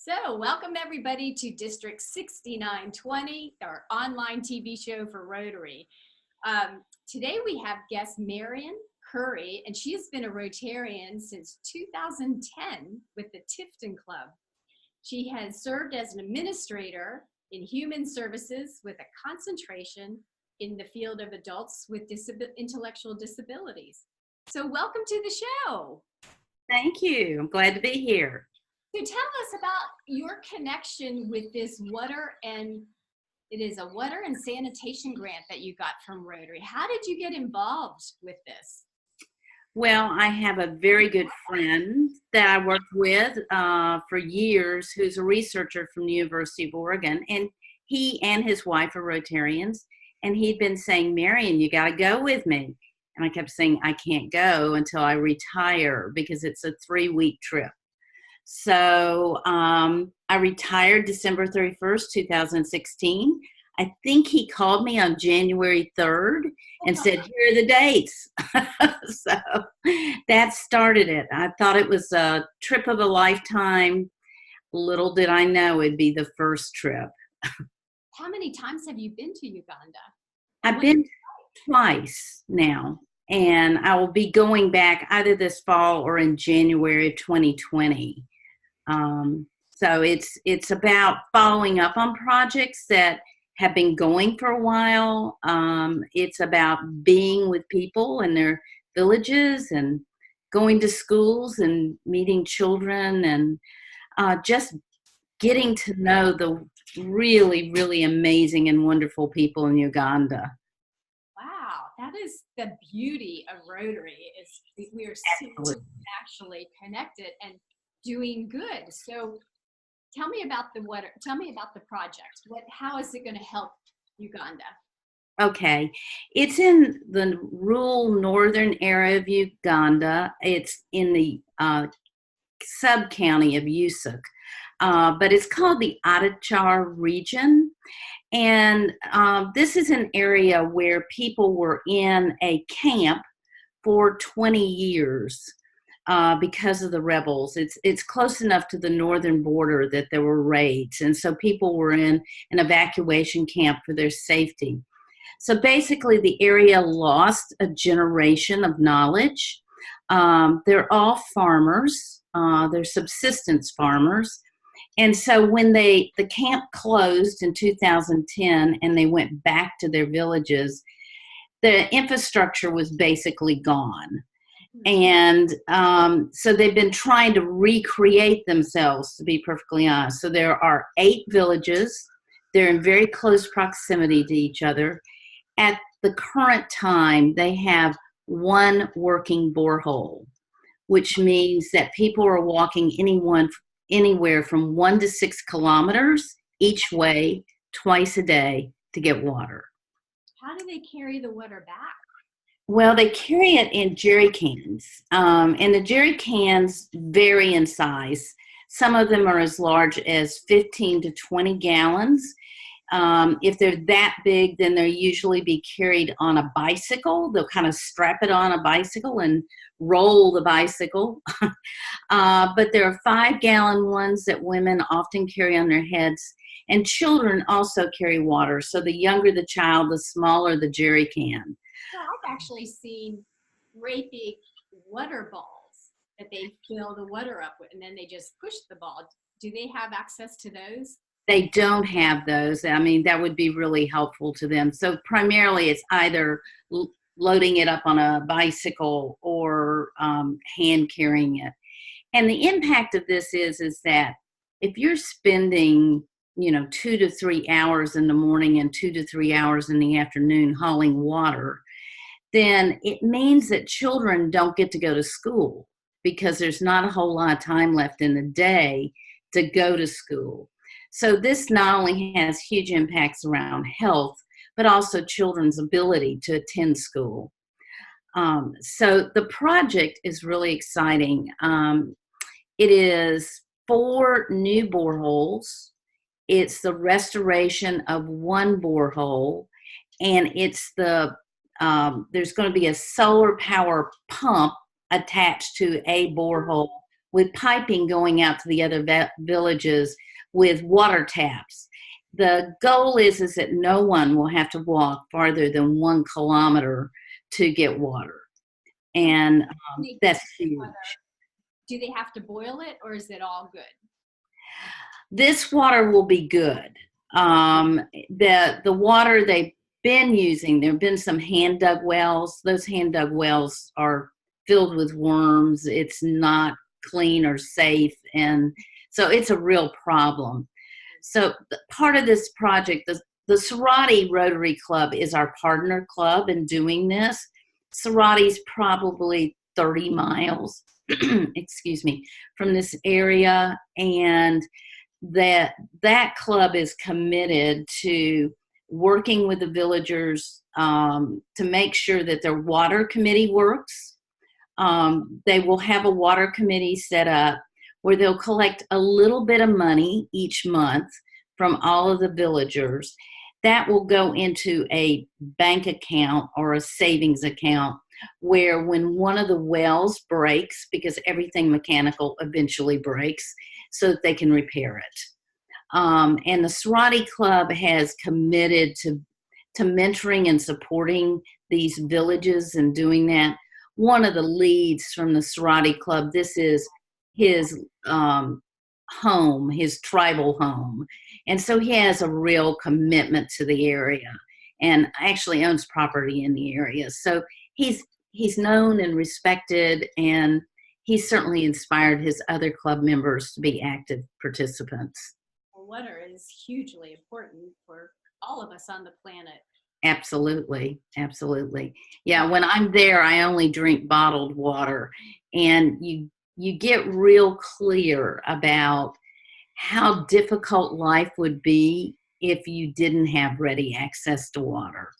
So, welcome everybody to District 6920, our online TV show for Rotary. Today we have guest Marion Curry, and she has been a Rotarian since 2010 with the Tifton Club. She has served as an administrator in human services with a concentration in the field of adults with intellectual disabilities. So, welcome to the show. Thank you. I'm glad to be here. So tell us about your connection with this water and sanitation grant that you got from Rotary. How did you get involved with this? Well, I have a very good friend that I worked with for years who's a researcher from the University of Oregon, and he and his wife are Rotarians, and he'd been saying, Marion, you got to go with me. And I kept saying, I can't go until I retire because it's a 3-week trip. So I retired December 31st, 2016. I think he called me on January 3rd and said, here are the dates. So that started it. I thought it was a trip of a lifetime. Little did I know it'd be the first trip. How many times have you been to Uganda? I've been twice now, and I will be going back either this fall or in January of 2020. So it's about following up on projects that have been going for a while. It's about being with people in their villages and going to schools and meeting children and just getting to know the really, really amazing and wonderful people in Uganda. Wow, that is the beauty of Rotary, is we are so actually connected and doing good. So tell me about the project. How is it going to help Uganda? Okay, it's in the rural northern area of Uganda. It's in the sub-county of Yusuk, but it's called the Adachar region. And this is an area where people were in a camp for 20 years. Because of the rebels. It's close enough to the northern border that there were raids, and so people were in an evacuation camp for their safety. So basically the area lost a generation of knowledge. They're all farmers. They're subsistence farmers. And so when the camp closed in 2010 and they went back to their villages, the infrastructure was basically gone. And so they've been trying to recreate themselves, to be perfectly honest. So there are 8 villages. They're in very close proximity to each other. At the current time, they have 1 working borehole, which means that people are walking anywhere from 1 to 6 kilometers each way, twice a day to get water. How do they carry the water back? Well, they carry it in jerry cans, and the jerry cans vary in size. Some of them are as large as 15 to 20 gallons. If they're that big, then they'll usually be carried on a bicycle. They'll kind of strap it on a bicycle and roll the bicycle. But there are 5-gallon ones that women often carry on their heads, and children also carry water. So the younger the child, the smaller the jerry can. Well, I've actually seen great big water balls that they fill the water up with, and then they just push the ball. Do they have access to those? They don't have those. I mean, that would be really helpful to them. So primarily it's either loading it up on a bicycle or hand carrying it. And the impact of this is that if you're spending 2 to 3 hours in the morning and 2 to 3 hours in the afternoon hauling water, then it means that children don't get to go to school because there's not a whole lot of time left in the day to go to school. So this not only has huge impacts around health, but also children's ability to attend school. So the project is really exciting. It is 4 new boreholes. It's the restoration of 1 borehole, and it's there's going to be a solar power pump attached to a borehole with piping going out to the other villages with water taps. The goal is that no one will have to walk farther than 1 kilometer to get water. And that's huge. Do they have to boil it, or is it all good? This water will be good. The water they've been using, there have been some hand dug wells. Those hand dug wells are filled with worms. It's not clean or safe, and so it's a real problem. So part of this project, the Sarati Rotary Club is our partner club in doing this. Sarati's probably 30 miles, excuse me, from this area, and that club is committed to working with the villagers to make sure that their water committee works. They will have a water committee set up where they'll collect a little bit of money each month from all of the villagers. That will go into a bank account or a savings account where when one of the wells breaks, because everything mechanical eventually breaks, so that they can repair it. And the Sarati Club has committed to mentoring and supporting these villages and doing that. One of the leads from the Sarati Club, this is his home, his tribal home. And so he has a real commitment to the area and actually owns property in the area. So he's known and respected, and he's certainly inspired his other club members to be active participants. Well, water is hugely important for all of us on the planet. Absolutely. Absolutely. Yeah, when I'm there, I only drink bottled water, and you get real clear about how difficult life would be if you didn't have ready access to water.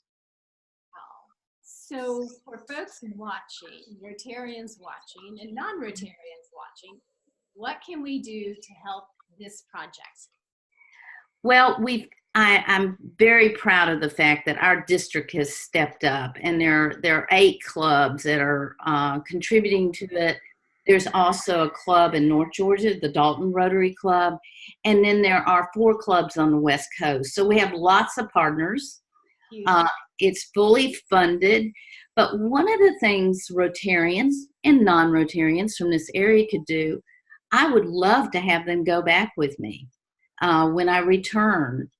So for folks watching, Rotarians watching, and non-Rotarians watching, what can we do to help this project? Well, I'm very proud of the fact that our district has stepped up, and there are 8 clubs that are contributing to it. There's also a club in North Georgia, the Dalton Rotary Club, and then there are 4 clubs on the West Coast. So we have lots of partners. It's fully funded, but one of the things Rotarians and non-Rotarians from this area could do, I would love to have them go back with me when I return.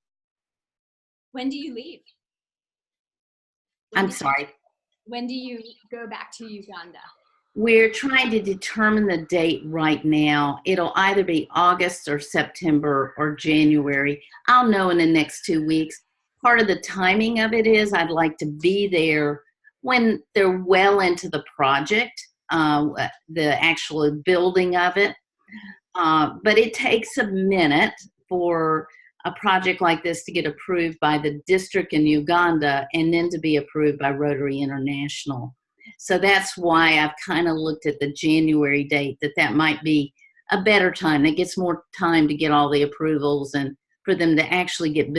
When do you leave? I'm sorry. When do you go back to Uganda? We're trying to determine the date right now. It'll either be August or September or January. I'll know in the next 2 weeks. Part of the timing of it is I'd like to be there when they're well into the project, the actual building of it. But it takes a minute for a project like this to get approved by the district in Uganda and then to be approved by Rotary International. So that's why I've kind of looked at the January date, that might be a better time. It gets more time to get all the approvals and for them to actually get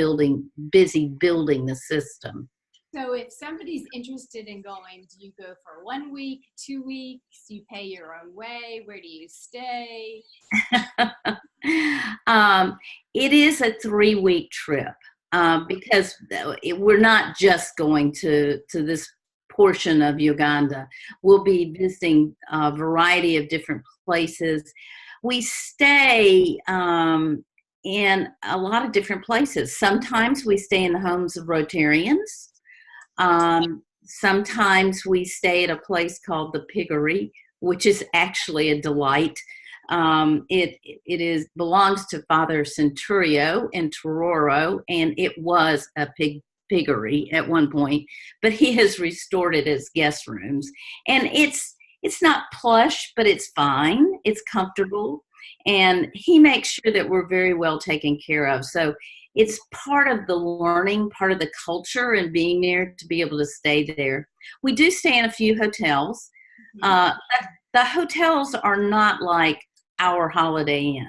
busy building the system. So if somebody's interested in going, do you go for 1 week, 2 weeks? You pay your own way? Where do you stay? It is a 3-week trip because we're not just going to this portion of Uganda. We'll be visiting a variety of different places. We stay in a lot of different places. Sometimes we stay in the homes of Rotarians. Sometimes we stay at a place called the Piggery, which is actually a delight. It belongs to Father Centurio in Tororo, and it was a piggery at one point, but he has restored it as guest rooms. And it's not plush, but it's fine. It's comfortable. And he makes sure that we're very well taken care of. So it's part of the learning, part of the culture and being there to be able to stay there. We do stay in a few hotels. The hotels are not like our Holiday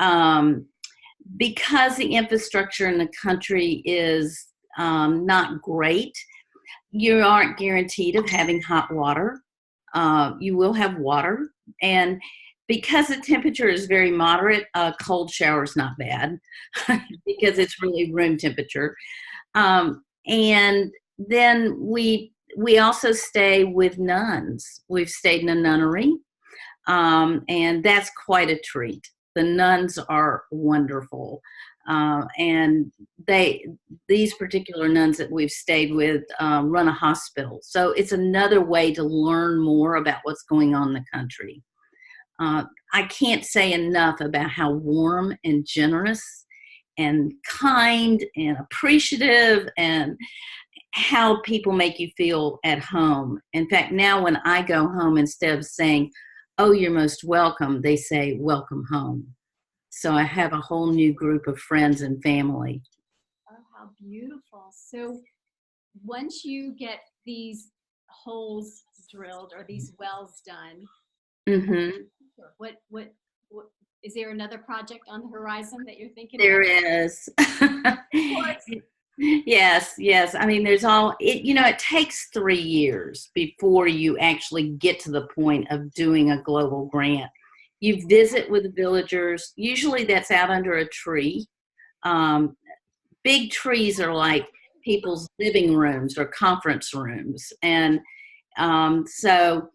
Inn. Because the infrastructure in the country is not great, you aren't guaranteed of having hot water. You will have water, and because the temperature is very moderate, a cold shower is not bad because it's really room temperature. And then we also stay with nuns. We've stayed in a nunnery, and that's quite a treat. The nuns are wonderful, and these particular nuns that we've stayed with run a hospital. So it's another way to learn more about what's going on in the country. I can't say enough about how warm and generous and kind and appreciative and how people make you feel at home. In fact, now when I go home, instead of saying, "Oh, you're most welcome," they say, "Welcome home." So I have a whole new group of friends and family. Oh, how beautiful. So once you get these holes drilled or these wells done, Mm-hmm. what is there another project on the horizon that you're thinking There about? is. Of course. Yes. I mean, it takes 3 years before you actually get to the point of doing a global grant. You visit with the villagers. Usually that's out under a tree. Big trees are like people's living rooms or conference rooms. And so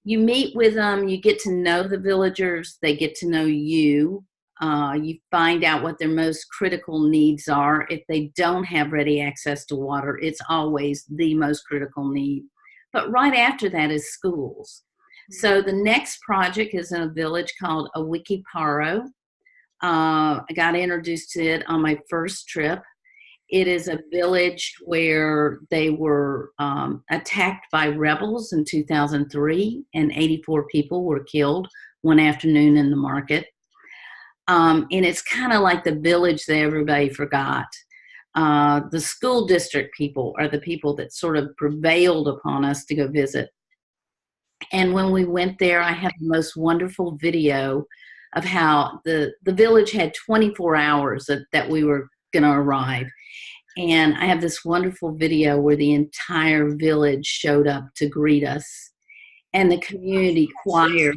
you meet with them, you get to know the villagers, they get to know you. You find out what their most critical needs are. If they don't have ready access to water, it's always the most critical need. But right after that is schools. So the next project is in a village called Awikiparo. I got introduced to it on my first trip. It is a village where they were attacked by rebels in 2003, and 84 people were killed one afternoon in the market. And it's kind of like the village that everybody forgot. The school district people are the people that sort of prevailed upon us to go visit. And when we went there, I had the most wonderful video of how the village had 24 hours that we were going to arrive. And I have this wonderful video where the entire village showed up to greet us. And the community choir,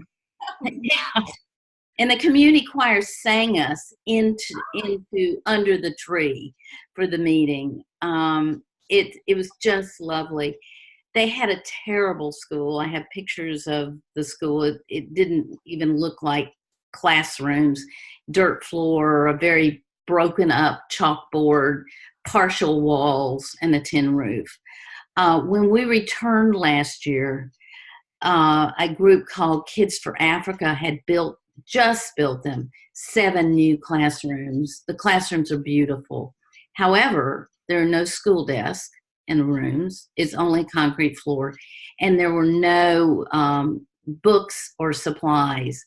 and the community choir sang us into under the tree for the meeting. It was just lovely. They had a terrible school. I have pictures of the school. It didn't even look like classrooms. Dirt floor, a very broken up chalkboard, partial walls, and a tin roof. When we returned last year, a group called Kids for Africa had just built them 7 new classrooms. The classrooms are beautiful. However, there are no school desks in the rooms. It's only concrete floor, and there were no books or supplies.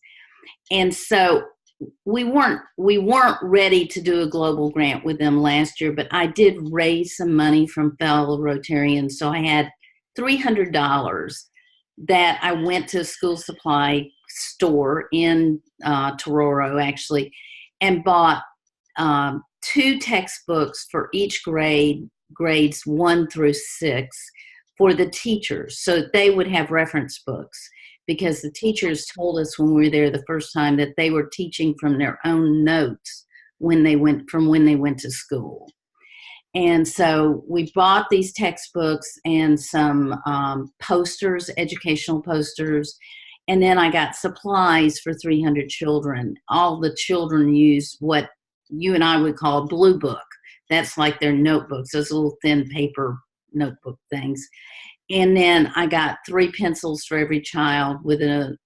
And so we weren't ready to do a global grant with them last year, but I did raise some money from fellow Rotarians. So I had $300 that I went to a school supply store in Tororo, actually, and bought 2 textbooks for each grades 1 through 6, for the teachers, so that they would have reference books. Because the teachers told us when we were there the first time that they were teaching from their own notes when they went to school. And so we bought these textbooks and some posters, educational posters, and then I got supplies for 300 children. All the children use what you and I would call a blue book. That's like their notebooks, those little thin paper notebook things. And then I got 3 pencils for every child with a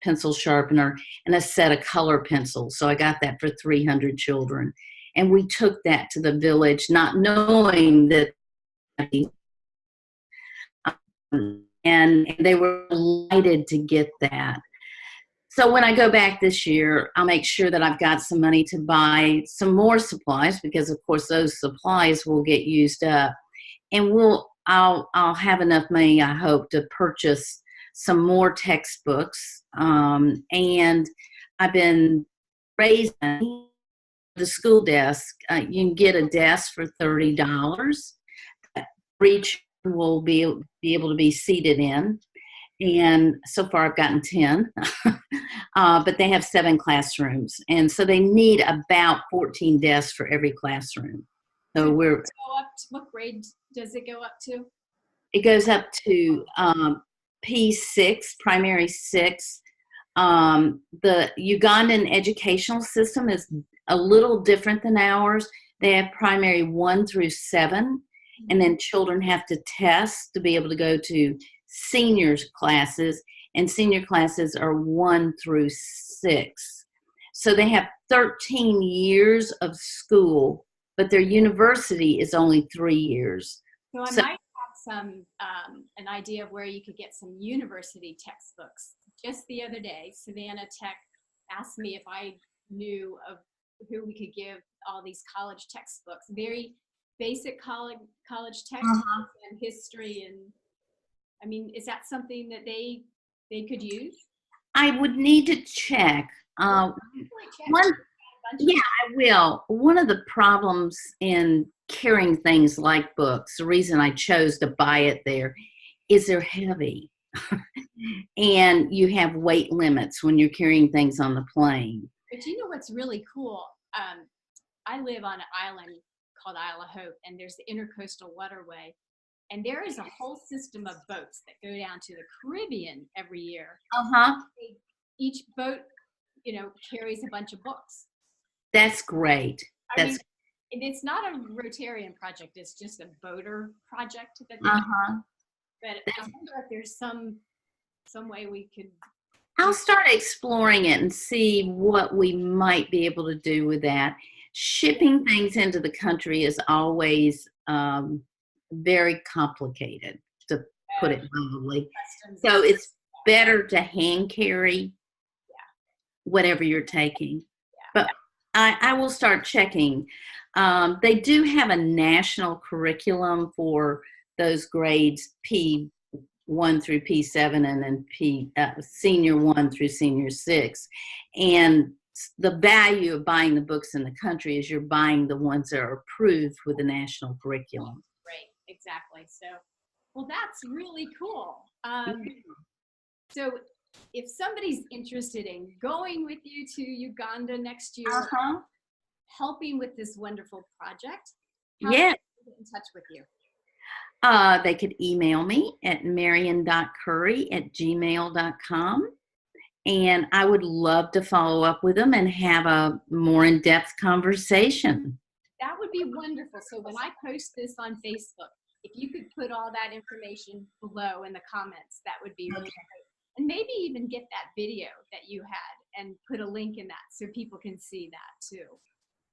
pencil sharpener and a set of color pencils. So I got that for 300 children. And we took that to the village, not knowing that, and they were delighted to get that. So when I go back this year, I'll make sure that I've got some money to buy some more supplies, because of course those supplies will get used up. And I'll have enough money, I hope, to purchase some more textbooks. And I've been raising the school desk. You can get a desk for $30. Each will be able to be seated in. And so far I've gotten 10, but they have 7 classrooms. And so they need about 14 desks for every classroom. So So does it go up to, what grade does it go up to? it goes up to P6, primary 6. The Ugandan educational system is a little different than ours. They have primary 1 through 7, and then children have to test to be able to go to seniors classes, and senior classes are 1 through 6. So they have 13 years of school, but their university is only 3 years. So I might have some an idea of where you could get some university textbooks. Just the other day, Savannah Tech asked me if I knew of who we could give all these college textbooks, very basic college textbooks and history. And I mean, is that something that they could use? I would need to check. Yeah, I will. One of the problems in carrying things like books, the reason I chose to buy it there, is they're heavy. And you have weight limits when you're carrying things on the plane. But you know what's really cool? I live on an island called Isle of Hope, and there's the Intercoastal Waterway. And there is a whole system of boats that go down to the Caribbean every year. Each boat, carries a bunch of books. That's great. I mean, and it's not a Rotarian project. It's just a boater project. But I wonder if there's some way we could. I'll start exploring it and see what we might be able to do with that. Shipping things into the country is always very complicated, to put it mildly. So it's better to hand carry whatever you're taking. But I will start checking. They do have a national curriculum for those grades P1 through P7 and then senior 1 through senior 6. And the value of buying the books in the country is you're buying the ones that are approved with the national curriculum. Right, exactly. So, well, that's really cool. So if somebody's interested in going with you to Uganda next year, helping with this wonderful project, how can they get in touch with you? They could email me at marion.curry@gmail.com. And I would love to follow up with them and have a more in-depth conversation. That would be wonderful. So when I post this on Facebook, if you could put all that information below in the comments, that would be really great. And maybe even get that video that you had and put a link in that so people can see that too.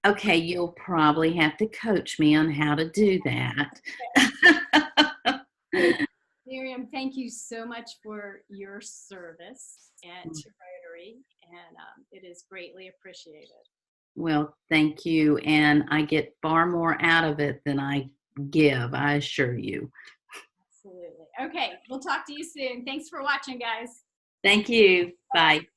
Okay, you'll probably have to coach me on how to do that. Miriam, thank you so much for your service and to Rotary, and it is greatly appreciated. Well, thank you, and I get far more out of it than I give, I assure you. Absolutely. Okay, we'll talk to you soon. Thanks for watching, guys. Thank you. Bye.